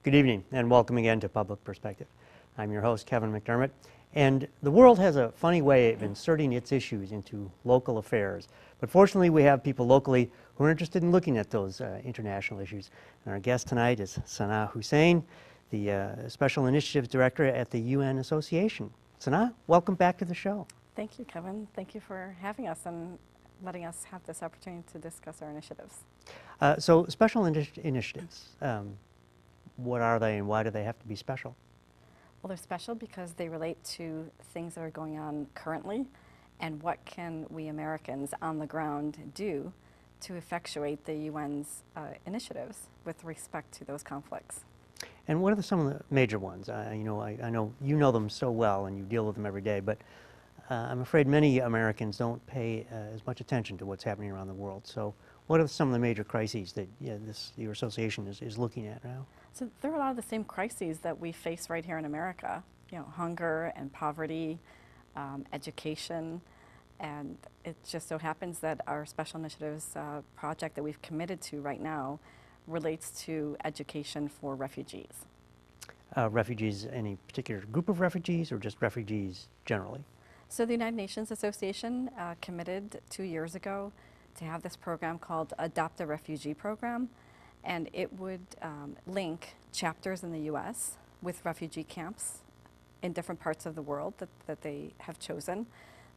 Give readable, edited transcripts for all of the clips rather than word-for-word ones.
Good evening and welcome again to Public Perspective. I'm your host, Kevin McDermott, and the world has a funny way of inserting its issues into local affairs. But fortunately, we have people locally who are interested in looking at those international issues. And our guest tonight is Sana'a Hussien, the Special Initiatives Director at the UN Association. Sana'a, welcome back to the show. Thank you, Kevin. Thank you for having us and letting us have this opportunity to discuss our initiatives. So special initiatives, what are they and why do they have to be special? Well, they're special because they relate to things that are going on currently and what can we Americans on the ground do to effectuate the UN's initiatives with respect to those conflicts. And what are some of the major ones? I know you know them so well and you deal with them every day, but I'm afraid many Americans don't pay as much attention to what's happening around the world. So what are some of the major crises that your association is looking at now? So there are a lot of the same crises that we face right here in America, hunger and poverty, education, and it just so happens that our Special Initiatives project that we've committed to right now relates to education for refugees. Refugees, any particular group of refugees or just refugees generally? So the United Nations Association committed 2 years ago to have this program called Adopt a Refugee Program, and it would link chapters in the U.S. with refugee camps in different parts of the world that they have chosen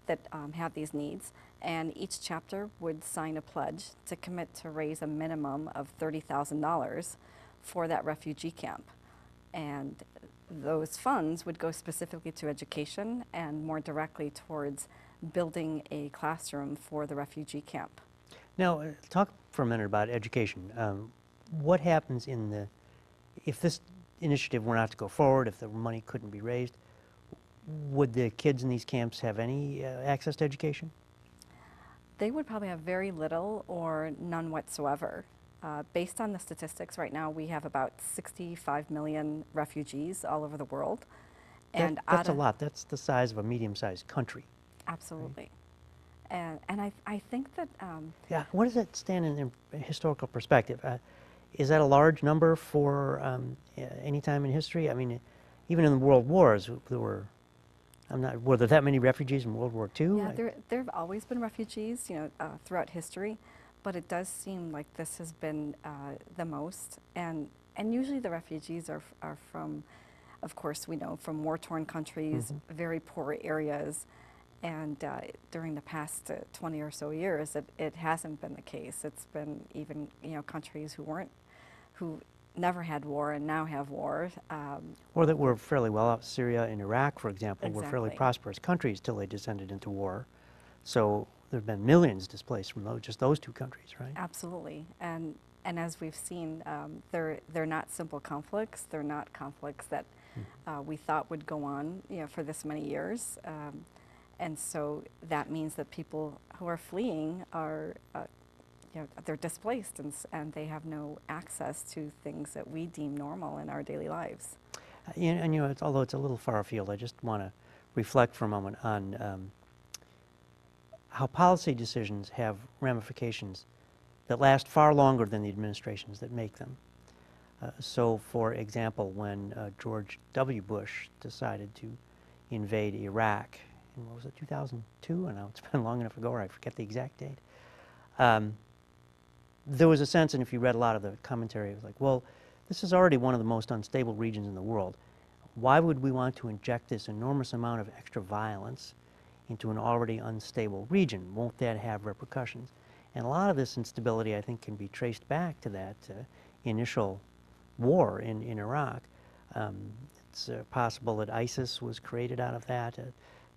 that have these needs, and each chapter would sign a pledge to commit to raise a minimum of $30,000 for that refugee camp. And those funds would go specifically to education and more directly towards building a classroom for the refugee camp. Now, talk for a minute about education. What happens if this initiative were not to go forward, if the money couldn't be raised, would the kids in these camps have any access to education? They would probably have very little or none whatsoever. Based on the statistics right now, we have about 65 million refugees all over the world. And that's a lot. That's the size of a medium-sized country. Absolutely. Right? And I think that... yeah, what does that stand in historical perspective? Is that a large number for any time in history? I mean, even in the world wars, were there that many refugees in World War II? Yeah, there have always been refugees, throughout history, but it does seem like this has been the most. And usually the refugees are from, of course, we know, from war-torn countries, very poor areas. And during the past 20 or so years, it hasn't been the case. It's been even, countries who never had war and now have war. Or that were fairly well off. Syria and Iraq, for example, Exactly. were fairly prosperous countries till they descended into war. So there have been millions displaced from just those two countries, right? Absolutely. And as we've seen, they're not simple conflicts. They're not conflicts that we thought would go on for this many years. And so that means that people who are fleeing are they're displaced and they have no access to things that we deem normal in our daily lives. Although it's a little far afield, I just want to reflect for a moment on how policy decisions have ramifications that last far longer than the administrations that make them. So, for example, when George W. Bush decided to invade Iraq in, what was it, 2002? I know it's been long enough ago, or I forget the exact date. There was a sense, and if you read a lot of the commentary, it was like, well, this is already one of the most unstable regions in the world. Why would we want to inject this enormous amount of extra violence into an already unstable region? Won't that have repercussions? And a lot of this instability, I think, can be traced back to that initial war in Iraq. It's possible that ISIS was created out of that.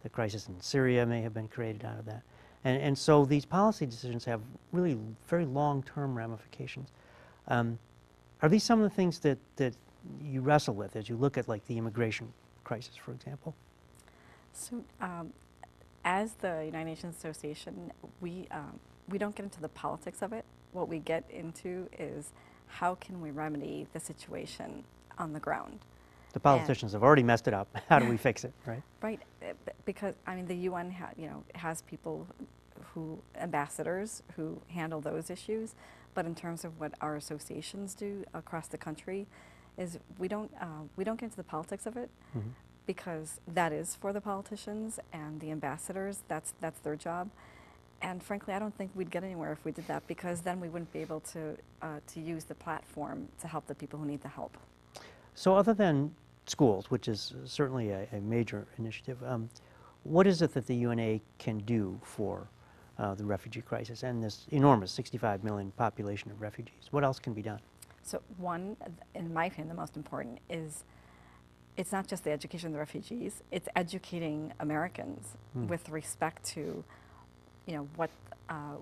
The crisis in Syria may have been created out of that. And so these policy decisions have really very long-term ramifications. Are these some of the things that you wrestle with as you look at, like, the immigration crisis, for example? So as the United Nations Association, we don't get into the politics of it. What we get into is how can we remedy the situation on the ground. The politicians have already messed it up. How do we fix it, right? Right, because I mean the UN has people ambassadors who handle those issues, but in terms of what our associations do across the country, is we don't get into the politics of it, Mhm. because that is for the politicians and the ambassadors. That's their job. And frankly, I don't think we'd get anywhere if we did that, because then we wouldn't be able to use the platform to help the people who need the help. So other than schools, which is certainly a major initiative, what is it that the UNA can do for the refugee crisis and this enormous 65 million population of refugees? What else can be done? So one, in my opinion, the most important is it's not just the education of the refugees, it's educating Americans with respect to,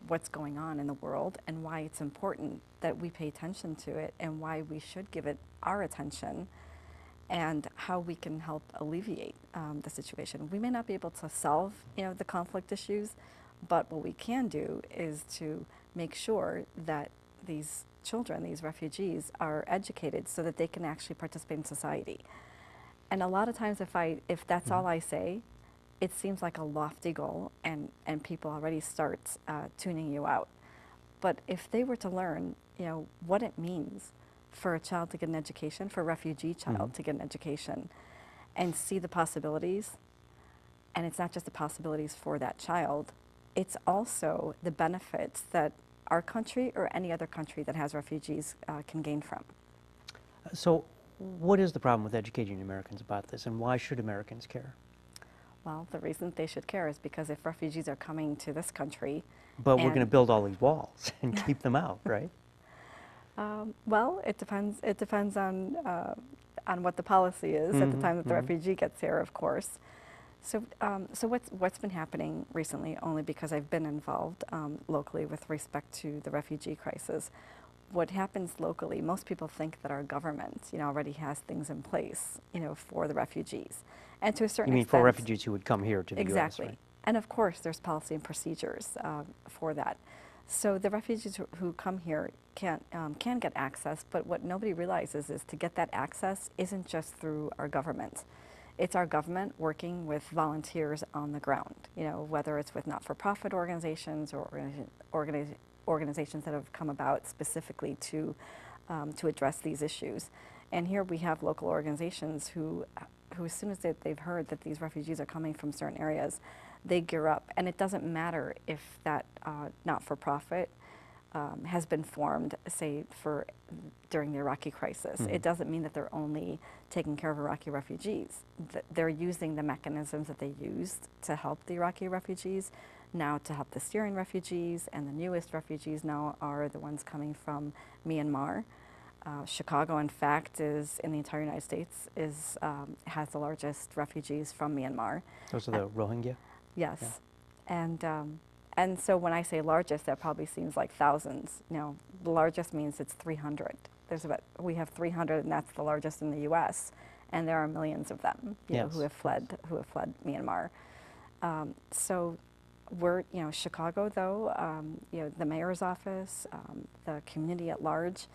what's going on in the world and why it's important that we pay attention to it and why we should give it our attention and how we can help alleviate the situation. We may not be able to solve, the conflict issues, but what we can do is to make sure that these children, these refugees, are educated so that they can actually participate in society. And a lot of times if that's all I say, it seems like a lofty goal, and people already start tuning you out. But if they were to learn, what it means for a child to get an education, for a refugee child to get an education, and see the possibilities, and it's not just the possibilities for that child, it's also the benefits that our country or any other country that has refugees can gain from. So what is the problem with educating Americans about this, and why should Americans care? Well, the reason they should care is because if refugees are coming to this country, But we're going to build all these walls and keep them out, right? Well, it depends. It depends on what the policy is at the time that the refugee gets here, of course. So, so what's been happening recently? Only because I've been involved locally with respect to the refugee crisis. What happens locally? Most people think that our government, already has things in place, for the refugees, and to a certain You mean extent, for refugees who would come here to the exactly. U.S., right? And of course, there's policy and procedures for that. So the refugees who come here can get access, but what nobody realizes is to get that access isn't just through our government. It's our government working with volunteers on the ground, whether it's with not-for-profit organizations or organizations that have come about specifically to address these issues. And here we have local organizations who as soon as they've heard that these refugees are coming from certain areas, they gear up. And it doesn't matter if that not-for-profit has been formed, say, during the Iraqi crisis. It doesn't mean that they're only taking care of Iraqi refugees. They're using the mechanisms that they used to help the Iraqi refugees now to help the Syrian refugees, and the newest refugees now are the ones coming from Myanmar. Chicago, in fact, is in the entire United States has the largest refugees from Myanmar. Those are the Rohingya? Yes, Yeah. and so when I say largest, that probably seems like thousands. The largest means it's 300. We have 300, and that's the largest in the U.S. And there are millions of them, who have fled Myanmar. So we're, Chicago, though, the mayor's office, the community at large,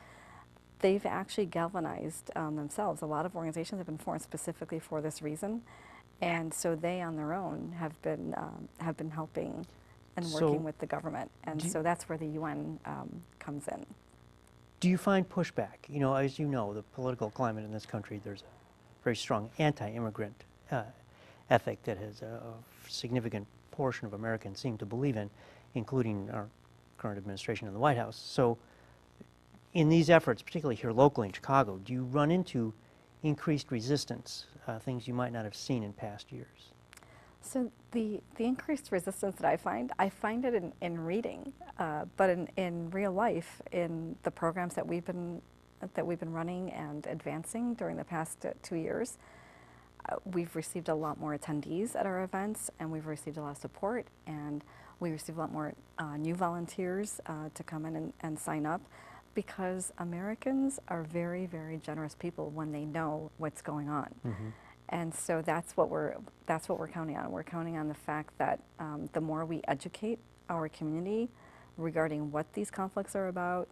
they've actually galvanized themselves. A lot of organizations have been formed specifically for this reason, and so they, on their own, have been helping and working with the government, and so that's where the UN comes in. Do you find pushback? As you know, the political climate in this country, there's a very strong anti-immigrant ethic that has a significant portion of Americans seem to believe in, including our current administration in the White House. So in these efforts, particularly here locally in Chicago, do you run into increased resistance, things you might not have seen in past years? So the increased resistance that I find it in reading, but in real life, in the programs that we've been running and advancing during the past 2 years, we've received a lot more attendees at our events, and we've received a lot of support, and we received a lot more new volunteers to come in and sign up, because Americans are very, very generous people when they know what's going on. And so that's what we're counting on. We're counting on the fact that the more we educate our community regarding what these conflicts are about,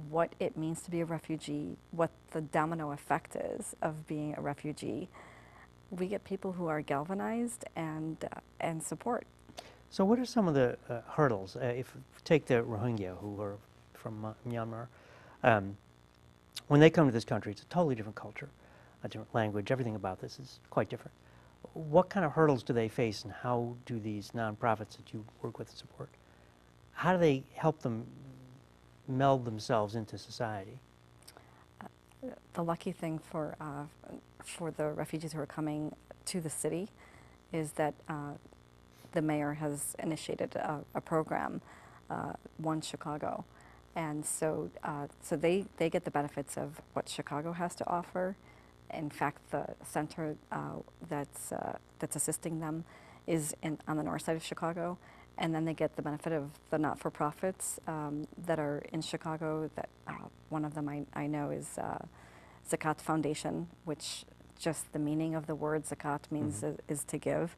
what it means to be a refugee, what the domino effect is of being a refugee, we get people who are galvanized and support. So what are some of the hurdles? If take the Rohingya, who are from Myanmar, when they come to this country, it's a totally different culture, a different language, everything about this is quite different. What kind of hurdles do they face, and how do these nonprofits that you work with and support, how do they help them meld themselves into society? The lucky thing for the refugees who are coming to the city is that the mayor has initiated a program, One Chicago, and so they get the benefits of what Chicago has to offer. In fact, the center that's assisting them is on the north side of Chicago, and then they get the benefit of the not-for-profits that are in Chicago. That one of them I know is Zakat Foundation, which just the meaning of the word zakat means is to give.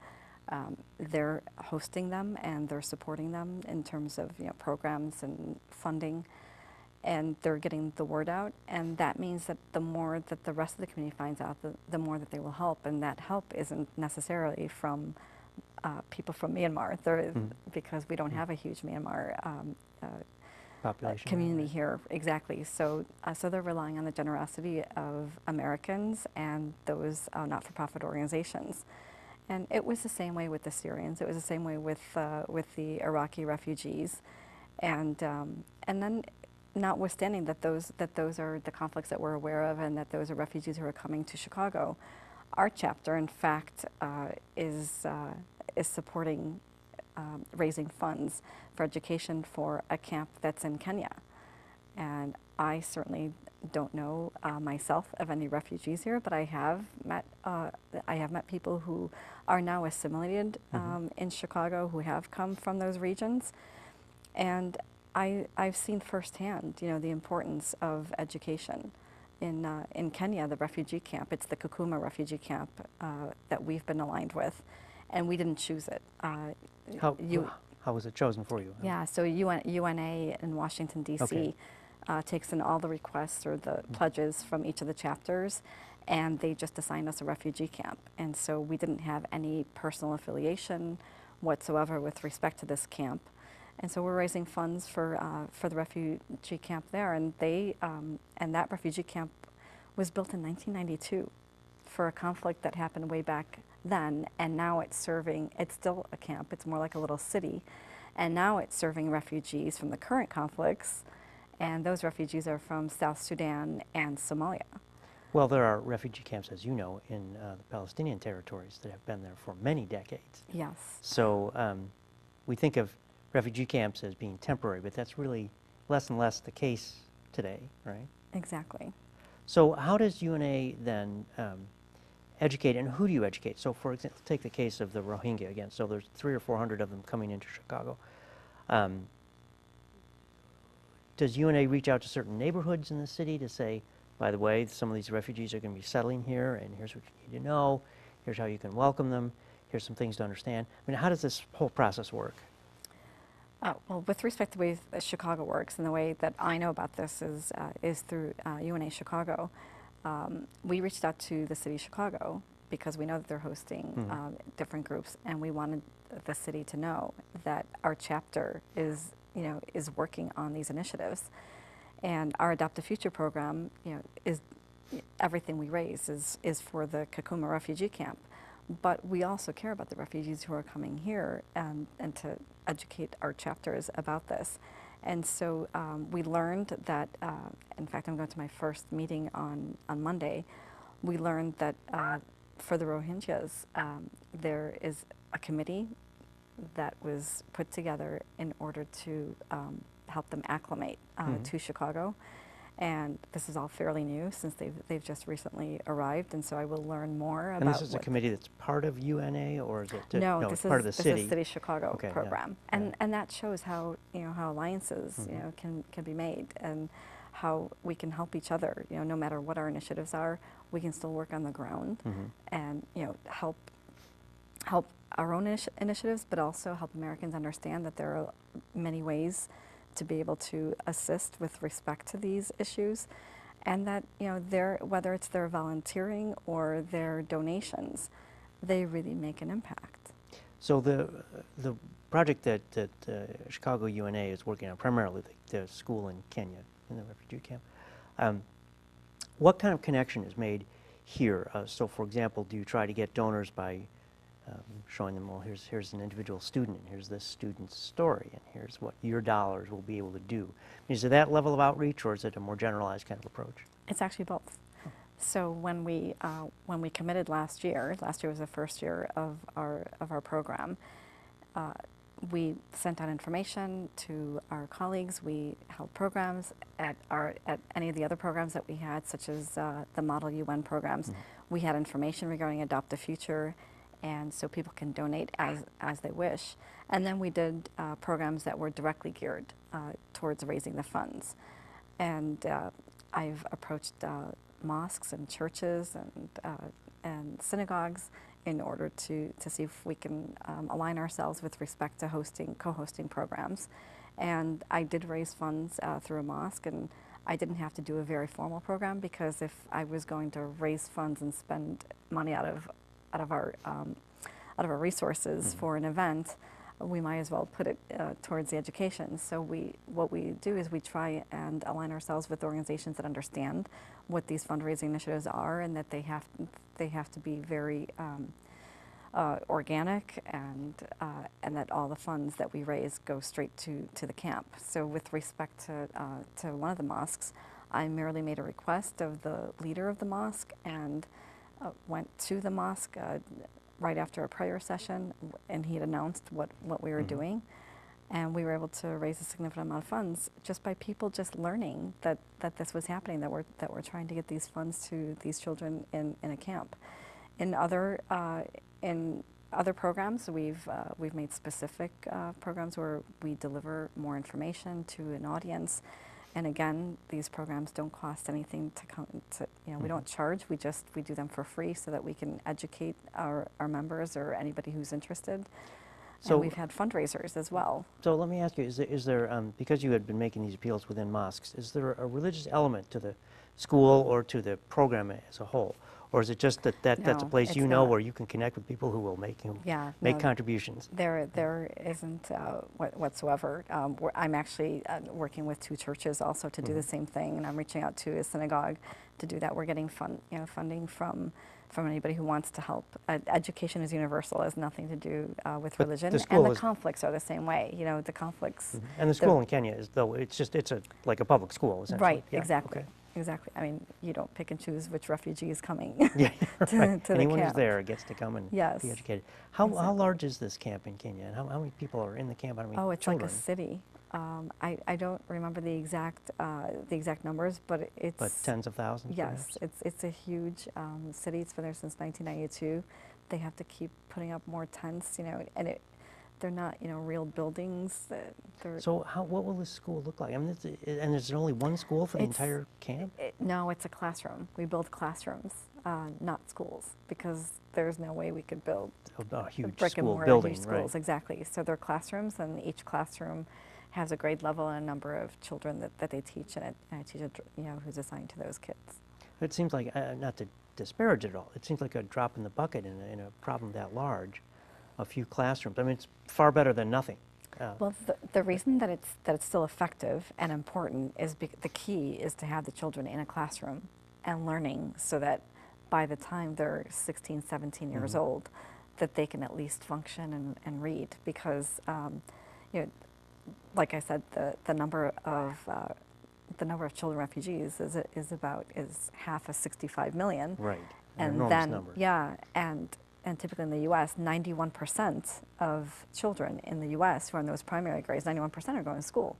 They're hosting them and they're supporting them in terms of programs and funding, and they're getting the word out. And that means that the more that the rest of the community finds out, the more that they will help. And that help isn't necessarily from people from Myanmar, because we don't have a huge Myanmar Population community here. Exactly. So they're relying on the generosity of Americans and those not-for-profit organizations. And it was the same way with the Syrians. It was the same way with the Iraqi refugees, and then, notwithstanding that those are the conflicts that we're aware of, and that those are refugees who are coming to Chicago, our chapter, in fact, is supporting raising funds for education for a camp that's in Kenya. And I certainly don't know myself of any refugees here, but I have met people who are now assimilated in Chicago, who have come from those regions, and I've seen firsthand, the importance of education. In Kenya, the refugee camp, it's the Kakuma refugee camp that we've been aligned with, and we didn't choose it. How was it chosen for you? Yeah, so UNA in Washington, D.C. Takes in all the requests or the pledges from each of the chapters, and they just assigned us a refugee camp. And so we didn't have any personal affiliation whatsoever with respect to this camp. And so we're raising funds for the refugee camp there, and and that refugee camp was built in 1992 for a conflict that happened way back then, and now it's still a camp, it's more like a little city, and now it's serving refugees from the current conflicts, and those refugees are from South Sudan and Somalia. Well, there are refugee camps, as you know, in the Palestinian territories that have been there for many decades. Yes. So we think of refugee camps as being temporary, but that's really less and less the case today, right? Exactly. So how does UNA then educate, and who do you educate? So for example, take the case of the Rohingya again. So there's 300 or 400 of them coming into Chicago. Does UNA reach out to certain neighborhoods in the city to say, by the way, some of these refugees are going to be settling here, and here's what you need to know, here's how you can welcome them, here's some things to understand? I mean, how does this whole process work? Well, with respect to the way Chicago works, and the way that I know about this is through UNA Chicago. We reached out to the city of Chicago because we know that they're hosting different groups, and we wanted the city to know that our chapter is working on these initiatives. And our Adopt a Future program, is everything we raise is for the Kakuma refugee camp. But we also care about the refugees who are coming here, and to educate our chapters about this. And so we learned that, in fact, I'm going to my first meeting on Monday. We learned that for the Rohingyas, there is a committee that was put together in order to help them acclimate to Chicago. And this is all fairly new since they've just recently arrived, and so I will learn more about. And this is a committee that's part of UNA, or is it? No, it's part of the city. This is City Chicago program, yeah. And that shows how how alliances can be made, and how we can help each other. No matter what our initiatives are, we can still work on the ground, and help our own initiatives, but also help Americans understand that there are many ways to be able to assist with respect to these issues, and that whether it's their volunteering or their donations, they really make an impact. So the project that Chicago UNA is working on, primarily the school in Kenya, in the refugee camp, what kind of connection is made here? So, for example, do you try to get donors by showing them, well, here's an individual student, and here's this student's story, and here's what your dollars will be able to do? Is it that level of outreach, or is it a more generalized kind of approach? It's actually both. So when we committed last year was the first year of our program. We sent out information to our colleagues. We held programs at any of the other programs that we had, such as the Model UN programs. Mm-hmm. We had information regarding Adopt a Future, and so people can donate as they wish. And then we did programs that were directly geared towards raising the funds. And I've approached mosques and churches and synagogues in order to see if we can align ourselves with respect to co-hosting programs. And I did raise funds through a mosque, and I didn't have to do a very formal program, because if I was going to raise funds and spend money out of our resources mm-hmm. for an event, we might as well put it towards the education. So what we do is we try and align ourselves with organizations that understand what these fundraising initiatives are, and that they have to be very organic, and that all the funds that we raise go straight to the camp. So with respect to one of the mosques, I merely made a request of the leader of the mosque, and went to the mosque right after a prayer session, and he had announced what we were mm-hmm. doing, and we were able to raise a significant amount of funds just by people just learning that this was happening, that we're trying to get these funds to these children in a camp. In other programs, we've made specific programs where we deliver more information to an audience. And again, these programs don't cost anything to come to, mm-hmm. we don't charge, we do them for free so that we can educate our members or anybody who's interested. So and we've had fundraisers as well. So let me ask you, is there because you had been making these appeals within mosques, is there a religious element to the school or to the program as a whole? Or is it just that's a place where you can connect with people who will make contributions? There isn't whatsoever. I'm actually working with 2 churches also to do mm-hmm. the same thing, and I'm reaching out to a synagogue to do that. We're getting funding from anybody who wants to help. Education is universal; it has nothing to do with religion, and the conflicts are the same way. The conflicts. Mm-hmm. And the school in Kenya is, though, it's like a public school, essentially. Right. Yeah. Exactly. Okay. Exactly. I mean, you don't pick and choose which refugee is coming yeah, to right. the Anyone camp. who's there gets to come and yes. be educated. How large is this camp in Kenya, and how many people are in the camp? How many it's children? like a city. I don't remember the exact numbers, but it's... But tens of thousands? Yes. Perhaps? It's a huge city. It's been there since 1992. They have to keep putting up more tents, and they're not, real buildings. So what will this school look like? I mean, and is there only one school for the entire camp? No, it's a classroom. We build classrooms, not schools, because there's no way we could build a huge brick and school mortar building, huge schools. Right. Exactly. So they're classrooms, and each classroom has a grade level and a number of children that they teach, and I teach who's assigned to those kids. It seems like, not to disparage it at all, it seems like a drop in the bucket in a problem that large. A few classrooms. I mean, it's far better than nothing. Well, the reason that it's still effective and important is the key is to have the children in a classroom and learning, so that by the time they're 16, 17 years mm-hmm. old, that they can at least function and read. Because, like I said, the number of children refugees is half of 65 million. Right. And enormous then number. Yeah, and typically in the U.S., 91% of children in the U.S. who are in those primary grades, 91% are going to school.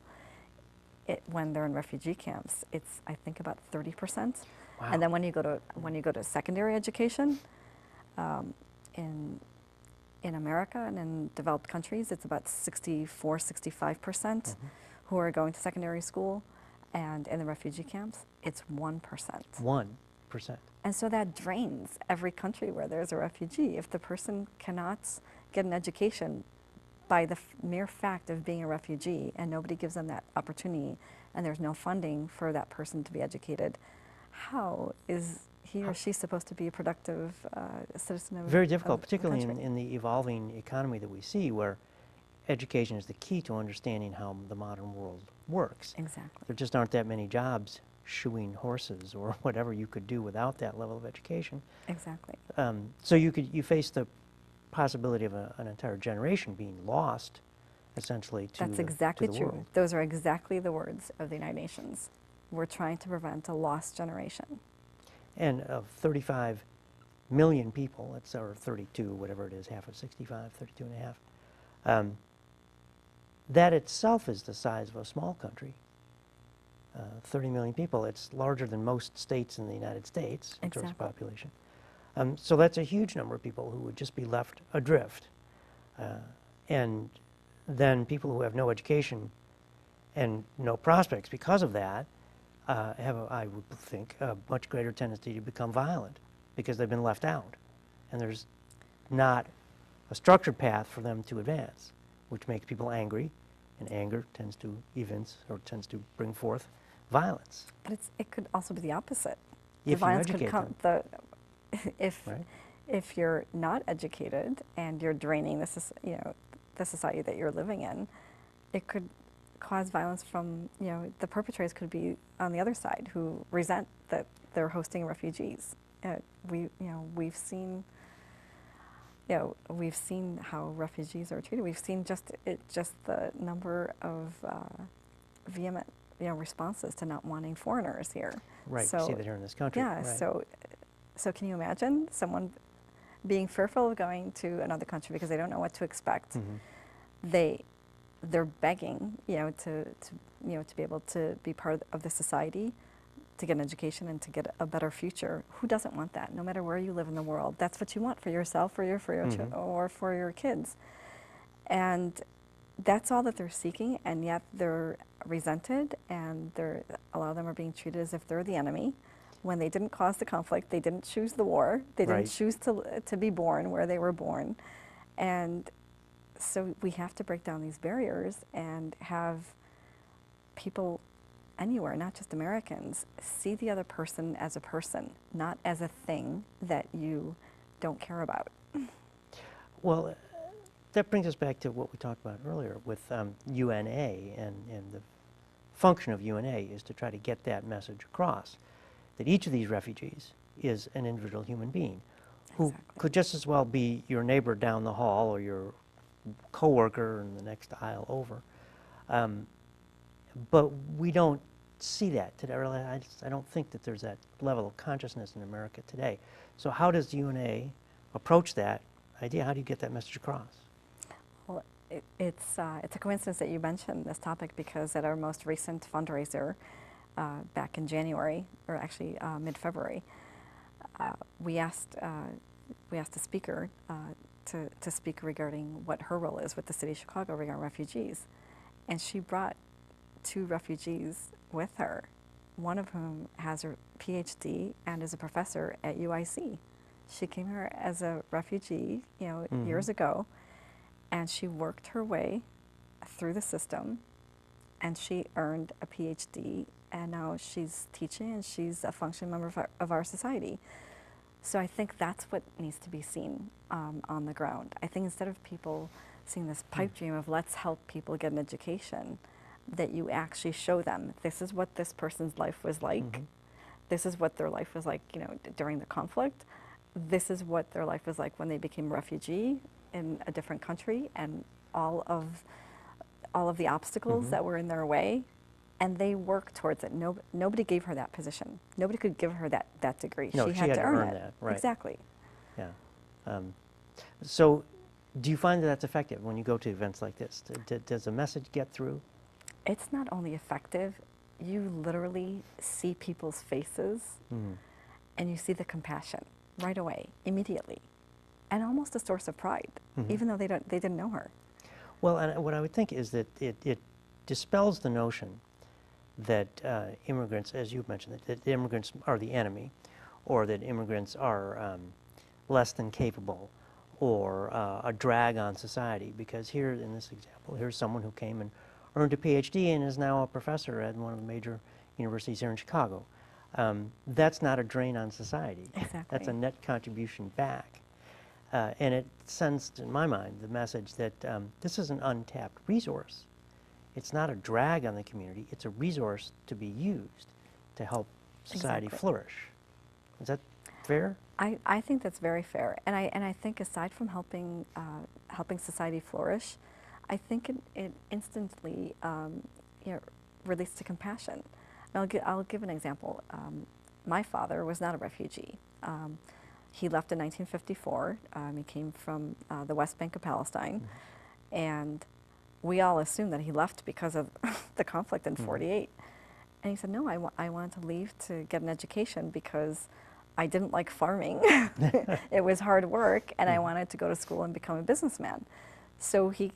When they're in refugee camps, it's, I think, about 30%. Wow. And then when you go to secondary education, in America and in developed countries, it's about 64, 65% mm-hmm. who are going to secondary school, and in the refugee camps, it's 1%. 1%. And so that drains every country where there's a refugee. If the person cannot get an education by the mere fact of being a refugee, and nobody gives them that opportunity, and there's no funding for that person to be educated, how is he or she supposed to be a productive citizen of Very difficult, particularly country? in the evolving economy that we see, where education is the key to understanding how the modern world works. Exactly. There just aren't that many jobs shoeing horses or whatever you could do without that level of education. Exactly. So you face the possibility of an entire generation being lost, essentially, to That's the, exactly to the true. world. Those are exactly the words of the United Nations. We're trying to prevent a lost generation. And of 35 million people, or 32, whatever it is, half of 65, 32 and a half, that itself is the size of a small country. 30 million people, it's larger than most states in the United States in terms of Exactly. population. So that's a huge number of people who would just be left adrift. And then people who have no education and no prospects because of that have, I would think, a much greater tendency to become violent because they've been left out. And there's not a structured path for them to advance, which makes people angry, and anger tends to evince or tends to bring forth violence. But it could also be the opposite. If the you violence educate could come Right. if you're not educated and you're draining the society that you're living in, it could cause violence from, the perpetrators could be on the other side who resent that they're hosting refugees. We've seen how refugees are treated. We've seen just the number of vehement responses to not wanting foreigners here. Right, So, we see that here in this country. yeah, Right. so can you imagine someone being fearful of going to another country because they don't know what to expect? Mhm. They're begging, to be able to be part of the society, to get an education and to get a better future. Who doesn't want that? No matter where you live in the world, that's what you want for yourself, or or for your kids. And that's all that they're seeking, and yet they're resented, and a lot of them are being treated as if they're the enemy when they didn't cause the conflict, they didn't choose the war, they Right. didn't choose to be born where they were born. And so we have to break down these barriers and have people anywhere, not just Americans, see the other person as a person, not as a thing that you don't care about. Well, that brings us back to what we talked about earlier with UNA, and the function of UNA is to try to get that message across, that each of these refugees is an individual human being who Exactly. could just as well be your neighbor down the hall or your coworker in the next aisle over. But we don't see that today. I don't think that there's that level of consciousness in America today. So how does UNA approach that idea? How do you get that message across? Well, it's a coincidence that you mentioned this topic, because at our most recent fundraiser back in January, or actually mid-February, we asked a speaker to speak regarding what her role is with the city of Chicago regarding refugees. And she brought 2 refugees with her, one of whom has her PhD and is a professor at UIC. She came here as a refugee, years ago, and she worked her way through the system, and she earned a PhD, and now she's teaching, and she's a functioning member of our society. So I think that's what needs to be seen on the ground. I think instead of people seeing this pipe dream of let's help people get an education, that you actually show them this is what this person's life was like. This is what their life was like, during the conflict. This is what their life was like when they became a refugee in a different country, and all of the obstacles that were in their way. And they worked towards it. Nobody gave her that position. Nobody could give her that degree. No, she had to earn it. that, right. Exactly. Yeah. So do you find that that's effective when you go to events like this? Does the message get through? It's not only effective, you literally see people's faces and you see the compassion right away, immediately, and almost a source of pride, even though they didn't know her. Well, and what I would think is that it dispels the notion that immigrants, as you've mentioned, that immigrants are the enemy, or that immigrants are less than capable, or a drag on society. Because here, in this example, here's someone who came and earned a PhD and is now a professor at one of the major universities here in Chicago. That's not a drain on society. Exactly. That's a net contribution back. And it sends, in my mind, the message that this is an untapped resource. It's not a drag on the community. It's a resource to be used. to help society Exactly. flourish. Is that fair? I think that's very fair, and I think aside from helping society flourish, I think it instantly you know, relates to compassion. And I'll give an example. My father was not a refugee. He left in 1954. He came from the West Bank of Palestine, and we all assumed that he left because of the conflict in '48. And he said, no, I wanted to leave to get an education because I didn't like farming. It was hard work, and I wanted to go to school and become a businessman. So he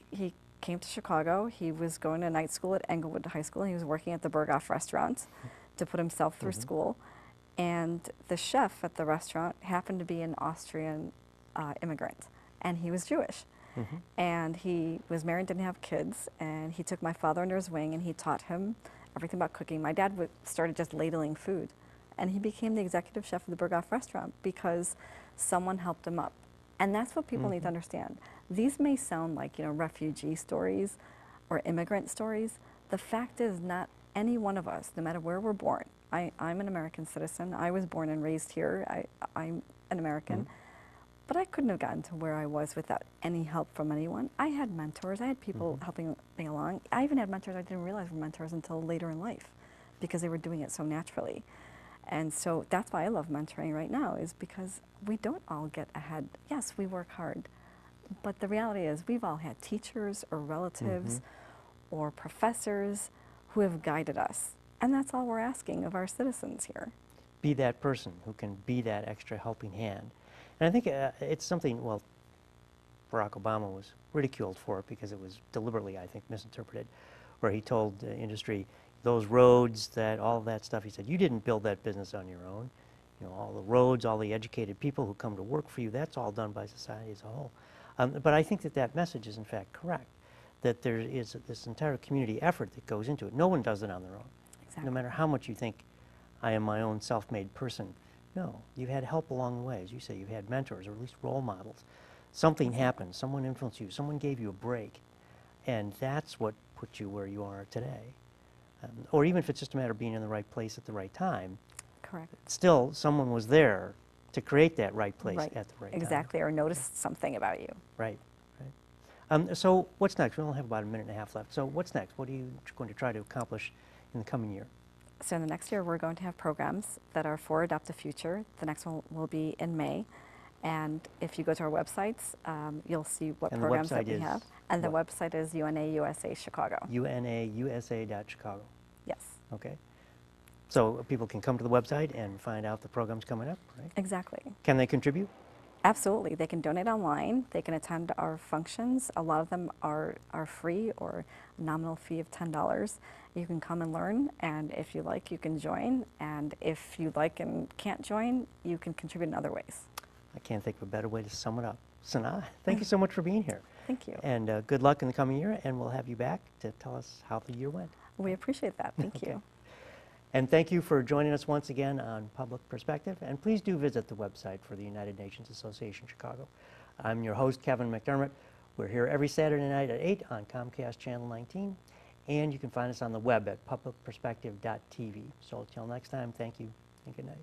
came to Chicago. He was going to night school at Englewood High School, and he was working at the Berghoff restaurant to put himself through school. And the chef at the restaurant happened to be an Austrian immigrant, and he was Jewish. And he was married, didn't have kids, and he took my father under his wing, and he taught him everything about cooking. My dad started just ladling food, and he became the executive chef of the Berghoff restaurant because someone helped him up. And that's what people need to understand. These may sound like, you know, refugee stories or immigrant stories. The fact is, not any one of us, no matter where we're born. I'm an American citizen. I was born and raised here. I'm an American. But I couldn't have gotten to where I was without any help from anyone. I had mentors. I had people helping me along. I even had mentors I didn't realize were mentors until later in life because they were doing it so naturally. And so that's why I love mentoring right now, is because we don't all get ahead. Yes, we work hard, but the reality is we've all had teachers or relatives or professors who have guided us. And that's all we're asking of our citizens here. Be that person who can be that extra helping hand. And I think it's something, well, Barack Obama was ridiculed for it because it was deliberately, I think, misinterpreted, where he told the industry, those roads, all of that stuff, he said, you didn't build that business on your own. You know, all the roads, all the educated people who come to work for you, that's all done by society as a whole. But I think that message is in fact correct, that there is this entire community effort that goes into it. No one does it on their own. Exactly. No matter how much you think, I am my own self-made person. No, you've had help along the way. As you say, you've had mentors or at least role models. Something happened, someone influenced you, someone gave you a break, and that's what put you where you are today. Or even if it's just a matter of being in the right place at the right time. Correct. Still, someone was there to create that right place Right. at the right time. Exactly, or noticed something about you. Right, right. So what's next? We only have about a minute and a half left. So what's next? What are you going to try to accomplish in the coming year? So in the next year, we're going to have programs that are for Adopt the Future. The next one will be in May. And if you go to our websites, you'll see what And programs the that website we have. is And the what? website is UNAUSA Chicago. UNAUSA.Chicago. Yes. Okay. So people can come to the website and find out the programs coming up, right? Exactly. Can they contribute? Absolutely. They can donate online. They can attend our functions. A lot of them are free or a nominal fee of $10. You can come and learn, and if you like, you can join. And if you like and can't join, you can contribute in other ways. I can't think of a better way to sum it up. Sana'a, thank you so much for being here. Thank you. And good luck in the coming year, and we'll have you back to tell us how the year went. We appreciate that. Thank Okay. you. And thank you for joining us once again on Public Perspective. And please do visit the website for the United Nations Association Chicago. I'm your host, Kevin McDermott. We're here every Saturday night at 8 on Comcast Channel 19. And you can find us on the web at publicperspective.tv. So until next time, thank you and good night.